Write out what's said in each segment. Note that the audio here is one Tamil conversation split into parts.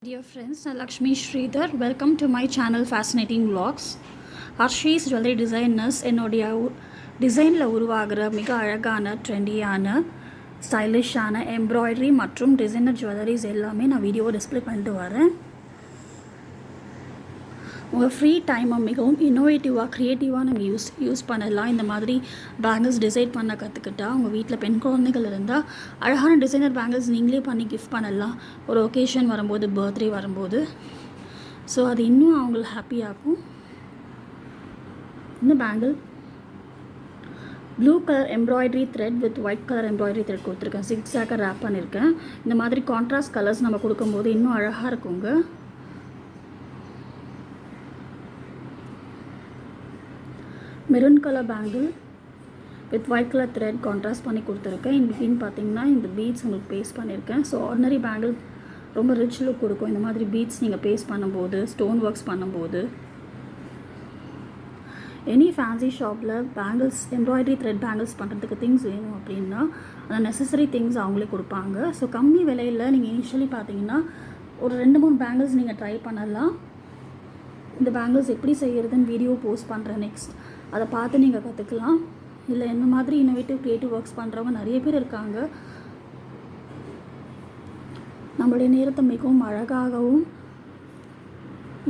Dear friends, I'm Lakshmi Sridhar. Welcome to my channel Fascinating Vlogs. Haarshiis jewelry designers என்னோடைய டிசைனில் உருவாகிற மிக அழகான ட்ரெண்டியான ஸ்டைலிஷான எம்ப்ராய்டரி மற்றும் டிசைனர் ஜுவல்லரிஸ் எல்லாமே நான் வீடியோ டிஸ்பிளே பண்ணிட்டு வரேன். உங்கள் ஃப்ரீ டைமை மிகவும் இன்னோவேட்டிவாக க்ரியேட்டிவாக நம்ம யூஸ் பண்ணலாம். இந்த மாதிரி பேங்கிள்ஸ் டிசைன் பண்ண கற்றுக்கிட்டா உங்கள் வீட்டில் பெண் குழந்தைகள் இருந்தால் அழகான டிசைனர் பேங்கிள்ஸ் நீங்களே பண்ணி கிஃப்ட் பண்ணலாம். ஒரு ஒகேஷன் வரும்போது, பர்த்டே வரும்போது. ஸோ அது இன்னும் அவங்களுக்கு ஹாப்பியாகும். இந்த bangle blue colour embroidery thread with white colour embroidery thread கொடுத்துருக்கேன். சிக்ஸாக ரேப் பண்ணியிருக்கேன். இந்த மாதிரி கான்ட்ராஸ்ட் கலர்ஸ் நம்ம கொடுக்கும்போது இன்னும் அழகாக இருக்குங்க. Maroon colour bangle with white colour thread contrast பண்ணி கொடுத்துருக்கேன். இந்த பின் பார்த்தீங்கன்னா இந்த பீட்ஸ் உங்களுக்கு பேஸ்ட் பண்ணியிருக்கேன். ஸோ ஆர்டினரி பேங்கிள் ரொம்ப ரிச் லுக் கொடுக்கும். இந்த மாதிரி பீட்ஸ் நீங்கள் பேஸ்ட் பண்ணும்போது, ஸ்டோன் ஒர்க்ஸ் பண்ணும்போது. எனி ஃபேன்சி ஷாப்பில் பேங்கிள்ஸ் எம்ப்ராய்டரி த்ரெட் பேங்கிள்ஸ் பண்ணுறதுக்கு திங்ஸ் வேணும் அப்படின்னா அந்த நெசசரி திங்ஸ் அவங்களே கொடுப்பாங்க. ஸோ கம்மி விலையில் நீங்கள் இனிஷியலி பார்த்தீங்கன்னா ஒரு 2-3 பேங்கிள்ஸ் நீங்கள் ட்ரை பண்ணலாம். இந்த பேங்கிள்ஸ் எப்படி செய்கிறதுன்னு வீடியோ போஸ்ட் பண்ணுறேன் நெக்ஸ்ட். அதை பார்த்து நீங்கள் கற்றுக்கலாம். இல்லை இந்த மாதிரி இன்னோவேட்டிவ் க்ரியேட்டிவ் ஒர்க்ஸ் பண்ணுறவங்க நிறைய பேர் இருக்காங்க. நம்மளுடைய நேரத்தை மிகவும் அழகாகவும்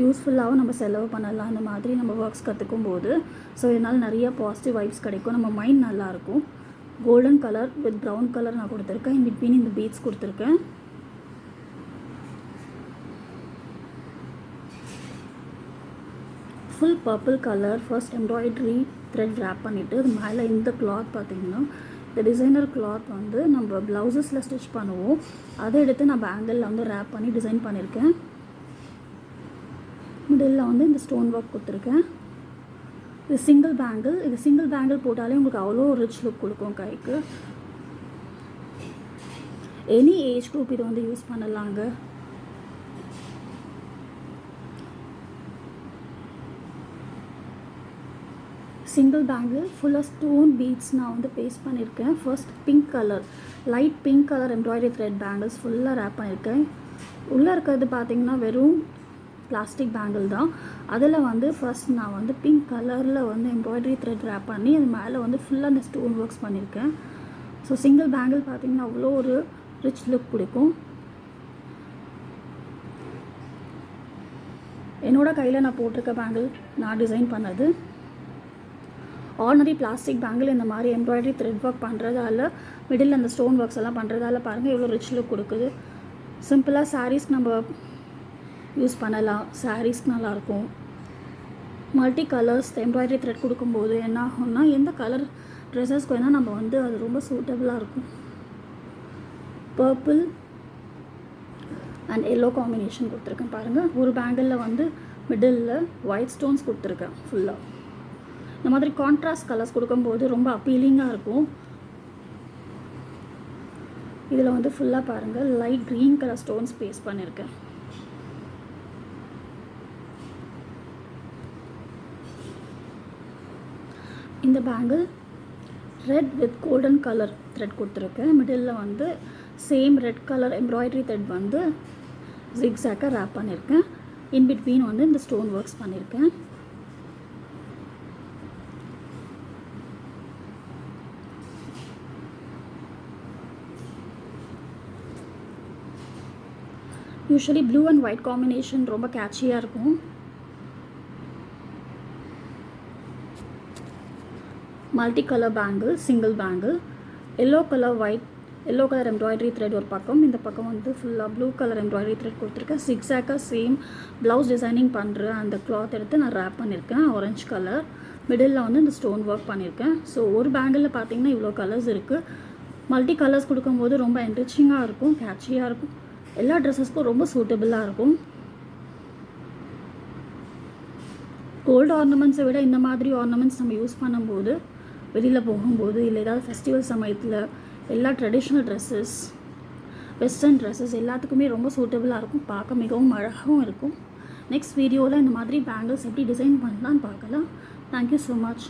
யூஸ்ஃபுல்லாகவும் நம்ம செலவு பண்ணலாம் இந்த மாதிரி நம்ம ஒர்க்ஸ் கற்றுக்கும் போது. ஸோ இதனால் நிறைய பாசிட்டிவ் வைப்ஸ் கிடைக்கும். நம்ம மைண்ட் நல்லாயிருக்கும். Golden colour with brown colour நான் கொடுத்துருக்கேன். இன் பிட்வீன் இந்த பீட்ஸ் கொடுத்துருக்கேன். Full purple colour first embroidery thread wrap பண்ணிவிட்டு அது மேலே இந்த கிளாத் பார்த்திங்கன்னா இந்த டிசைனர் கிளாத் வந்து நம்ம ப்ளவுசஸில் ஸ்டிச் பண்ணுவோம். அதை எடுத்து நான் பேங்கிளில் வந்து ரேப் பண்ணி டிசைன் பண்ணியிருக்கேன். மிடில் வந்து இந்த ஸ்டோன் ஒர்க் கொடுத்துருக்கேன். இது சிங்கிள் பேங்கிள். இது சிங்கிள் பேங்கிள் போட்டாலே உங்களுக்கு அவ்வளோ ரிச் லுக் கொடுக்கும் கைக்கு. எனி ஏஜ் குரூப் இதை வந்து யூஸ் பண்ணலாங்க. சிங்கிள் பேங்கிள் ஃபுல்லாக ஸ்டோன் பீட்ஸ் நான் வந்து பேஸ்ட் பண்ணியிருக்கேன். First pink colour light pink colour embroidery thread bangles ஃபுல்லாக ரேப் பண்ணியிருக்கேன். உள்ளே இருக்கிறது பார்த்திங்கன்னா வெறும் பிளாஸ்டிக் பேங்கிள் தான். அதில் வந்து ஃபர்ஸ்ட் நான் வந்து பிங்க் கலரில் வந்து எம்ப்ராய்டரி த்ரெட் ரேப் பண்ணி அது மேலே வந்து ஃபுல்லாக அந்த ஸ்டோன் ஒர்க்ஸ் பண்ணியிருக்கேன். ஸோ சிங்கிள் பேங்கிள் பார்த்திங்கன்னா அவ்வளோ ஒரு ரிச் லுக் கொடுக்கும். என்னோடய கையில் நான் போட்டிருக்க பேங்கிள் நான் டிசைன் பண்ணது. ஆர்டினரி பிளாஸ்டிக் பேங்கிள் இந்த மாதிரி எம்ப்ராய்டரி த்ரெட் ஒர்க் பண்ணுறதால மிடில் அந்த ஸ்டோன் ஒர்க்ஸ் எல்லாம் பண்ணுறதால பாருங்கள் எவ்வளோ ரிச் லுக் கொடுக்குது. சிம்பிளாக சாரீஸ்க்கு நம்ம யூஸ் பண்ணலாம். சாரீஸ்க்கு நல்லாயிருக்கும். மல்டி கலர்ஸ் எம்ப்ராய்டரி த்ரெட் கொடுக்கும்போது என்ன ஆகும்னா எந்த கலர் ட்ரெஸ்ஸஸ்க்கு வேணால் நம்ம வந்து அது ரொம்ப சூட்டபுளாக இருக்கும். பர்பிள் அண்ட் எல்லோ காம்பினேஷன் கொடுத்துருக்கேன் பாருங்கள். ஒரு பேங்கிளில் வந்து மிடில் ஒயிட் ஸ்டோன்ஸ் கொடுத்துருக்கேன் ஃபுல்லாக. இந்த மாதிரி கான்ட்ராஸ்ட் கலர்ஸ் கொடுக்கும்போது ரொம்ப அப்பீலிங்காக இருக்கும். இதில் வந்து ஃபுல்லாக பாருங்கள் light green colour stones paste பண்ணியிருக்கேன். இந்த bangle red with golden colour thread கொடுத்துருக்கேன். மிடில் வந்து same red colour embroidery thread வந்து ஜிக்ஸாக்காக ரேப் பண்ணியிருக்கேன். இன் பிட்வீன் வந்து இந்த ஸ்டோன் ஒர்க்ஸ் பண்ணியிருக்கேன். Usually blue and white combination ரொம்ப கேட்சியாக இருக்கும். Multi colour bangle single bangle yellow colour white yellow colour embroidery thread ஒரு பக்கம், இந்த பக்கம் வந்து ஃபுல்லாக ப்ளூ கலர் எம்ப்ராய்டரி த்ரெட் கொடுத்துருக்கேன். சிக்ஸாக்காக சேம் ப்ளவுஸ் டிசைனிங் பண்ணுற அந்த கிளாத் எடுத்து நான் ரேப் பண்ணியிருக்கேன். ஆரஞ்சு கலர் மிடில் வந்து இந்த ஸ்டோன் ஒர்க் பண்ணியிருக்கேன். ஸோ ஒரு பேங்கிளில் பார்த்தீங்கன்னா இவ்வளோ கலர்ஸ் இருக்குது. மல்டி கலர்ஸ் கொடுக்கும்போது ரொம்ப என்ரிச்சிங்காக இருக்கும், கேட்சியாக இருக்கும். எல்லா ட்ரெஸ்ஸஸ்க்கும் ரொம்ப சூட்டபுளாக இருக்கும். கோல்டு ஆர்னமெண்ட்ஸை விட இந்த மாதிரி ஆர்னமெண்ட்ஸ் நம்ம யூஸ் பண்ணும்போது வெளியில் போகும்போது இல்லை ஏதாவது ஃபெஸ்டிவல் சமயத்தில் எல்லா ட்ரெடிஷ்னல் ட்ரெஸ்ஸஸ் வெஸ்டர்ன் ட்ரெஸ்ஸஸ் எல்லாத்துக்குமே ரொம்ப சூட்டபுளாக இருக்கும். பார்க்க மிகவும் அழகாகவும் இருக்கும். நெக்ஸ்ட் வீடியோவில் இந்த மாதிரி பேங்கிள்ஸ் எப்படி டிசைன் பண்ணலான்னு பார்க்கலாம். Thank you so much.